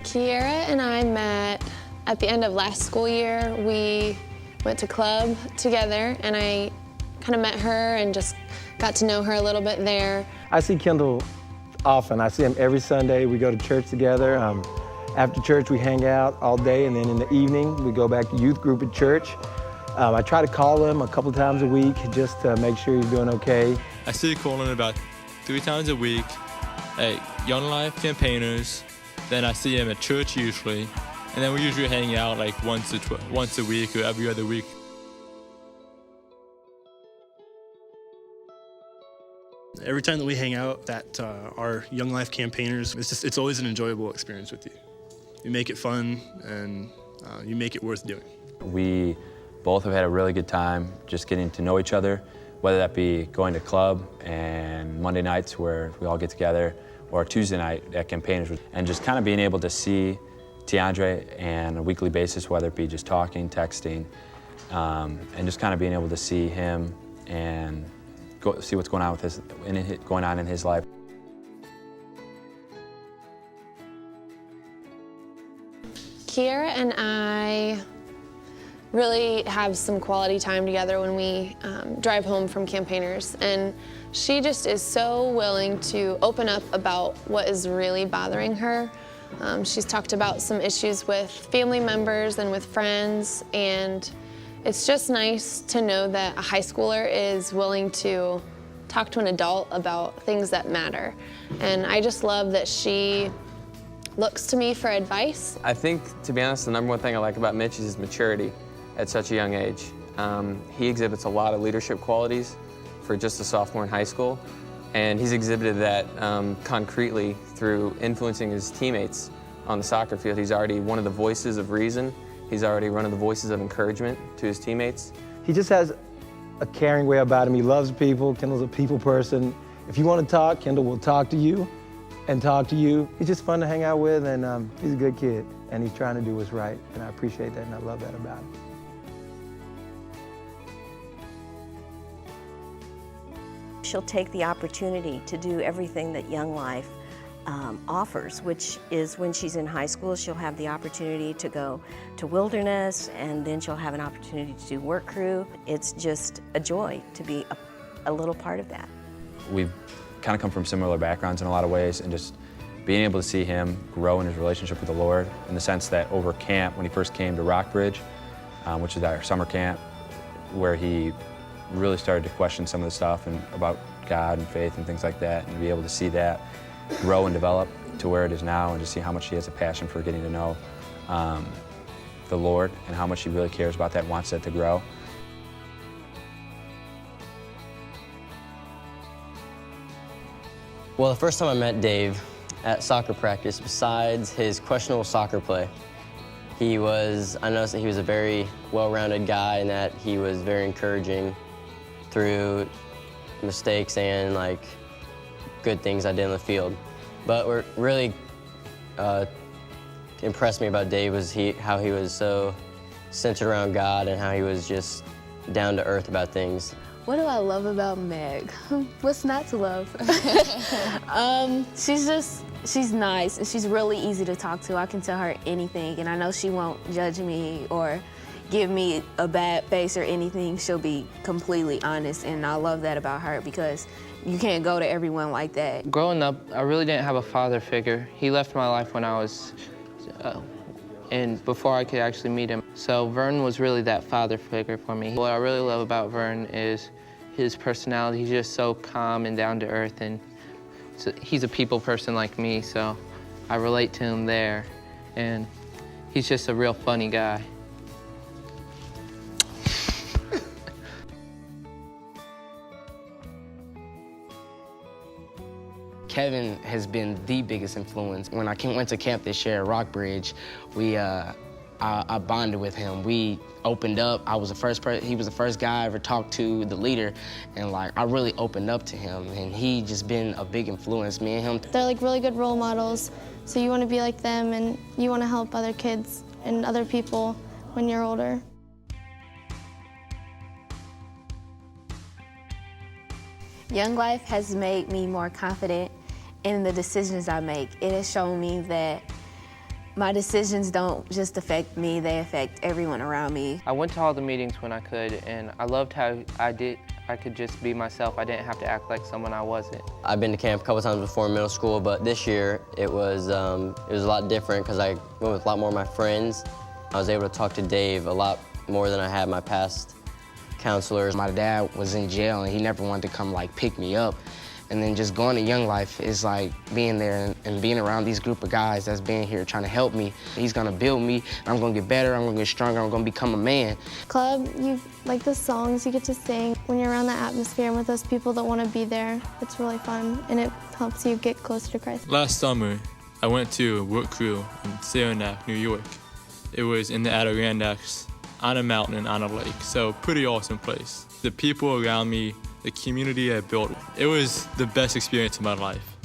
Kiera and I met at the end of last school year. We went to club together, and I kind of met her and just got to know her a little bit there. I see Kendall often. I see him every Sunday. We go to church together. After church, we hang out all day, and then in the evening, we go back to youth group at church. I try to call him a couple times a week just to make sure he's doing okay. I still call him about 3 times a week at Young Life Campaigners. Then I see him at church usually, and then we usually hang out like once a week or every other week. Every time that we hang out at our Young Life Campaigners, it's always an enjoyable experience with you. You make it fun, and you make it worth doing. We both have had a really good time just getting to know each other, whether that be going to club and Monday nights where we all get together, or Tuesday night at Campaigners, and just kind of being able to see Tiandre on a weekly basis, whether it be just talking, texting, and just kind of being able to see him and see what's going on in his life. Kiera and I really have some quality time together when we drive home from Campaigners, and she just is so willing to open up about what is really bothering her. She's talked about some issues with family members and with friends, and it's just nice to know that a high schooler is willing to talk to an adult about things that matter. And I just love that she looks to me for advice. I think, to be honest, the number one thing I like about Mitch is his maturity at such a young age. He exhibits a lot of leadership qualities for just a sophomore in high school, and he's exhibited that concretely through influencing his teammates on the soccer field. He's already one of the voices of reason. He's already one of the voices of encouragement to his teammates. He just has a caring way about him. He loves people. Kendall's a people person. If you want to talk, Kendall will talk to you and talk to you. He's just fun to hang out with, and he's a good kid, and he's trying to do what's right, and I appreciate that, and I love that about him. She'll take the opportunity to do everything that Young Life offers, which is when she's in high school, she'll have the opportunity to go to Wilderness, and then she'll have an opportunity to do work crew. It's just a joy to be a little part of that. We've kind of come from similar backgrounds in a lot of ways, and just being able to see him grow in his relationship with the Lord, in the sense that over camp, when he first came to Rockbridge, which is our summer camp, where he really started to question some of the stuff and about God and faith and things like that, and to be able to see that grow and develop to where it is now, and to see how much he has a passion for getting to know the Lord, and how much he really cares about that and wants that to grow. Well, the first time I met Dave at soccer practice, besides his questionable soccer play, I noticed that he was a very well-rounded guy, and that he was very encouraging through mistakes and good things I did in the field. But what really impressed me about Dave was how he was so centered around God, and how he was just down to earth about things. What do I love about Meg? What's not to love? She's nice, and she's really easy to talk to. I can tell her anything, and I know she won't judge me or give me a bad face or anything. She'll be completely honest, and I love that about her, because you can't go to everyone like that. Growing up, I really didn't have a father figure. He left my life when I was, and before I could actually meet him. So Vern was really that father figure for me. What I really love about Vern is his personality. He's just so calm and down to earth, and he's a people person like me, so I relate to him there. And he's just a real funny guy. Kevin has been the biggest influence. When I went to camp this year at Rockbridge, I bonded with him. We opened up. He was the first guy I ever talked to, the leader, and I really opened up to him, and he just been a big influence. Me and him. They're really good role models, so you want to be like them, and you want to help other kids and other people when you're older. Young Life has made me more confident in the decisions I make. It has shown me that my decisions don't just affect me, they affect everyone around me. I went to all the meetings when I could, and I loved how I could just be myself. I didn't have to act like someone I wasn't. I've been to camp a couple times before in middle school, but this year it was a lot different because I went with a lot more of my friends. I was able to talk to Dave a lot more than I had my past counselors. My dad was in jail and he never wanted to come like pick me up. And then just going to Young Life is like being there and being around these group of guys that's been here trying to help me. He's gonna build me, and I'm gonna get better, I'm gonna get stronger, I'm gonna become a man. Club, you like the songs you get to sing. When you're around the atmosphere and with those people that want to be there, it's really fun and it helps you get closer to Christ. Last summer, I went to a work crew in Saranac, New York. It was in the Adirondacks, on a mountain and on a lake, so pretty awesome place. The people around me, the community I built, it was the best experience of my life.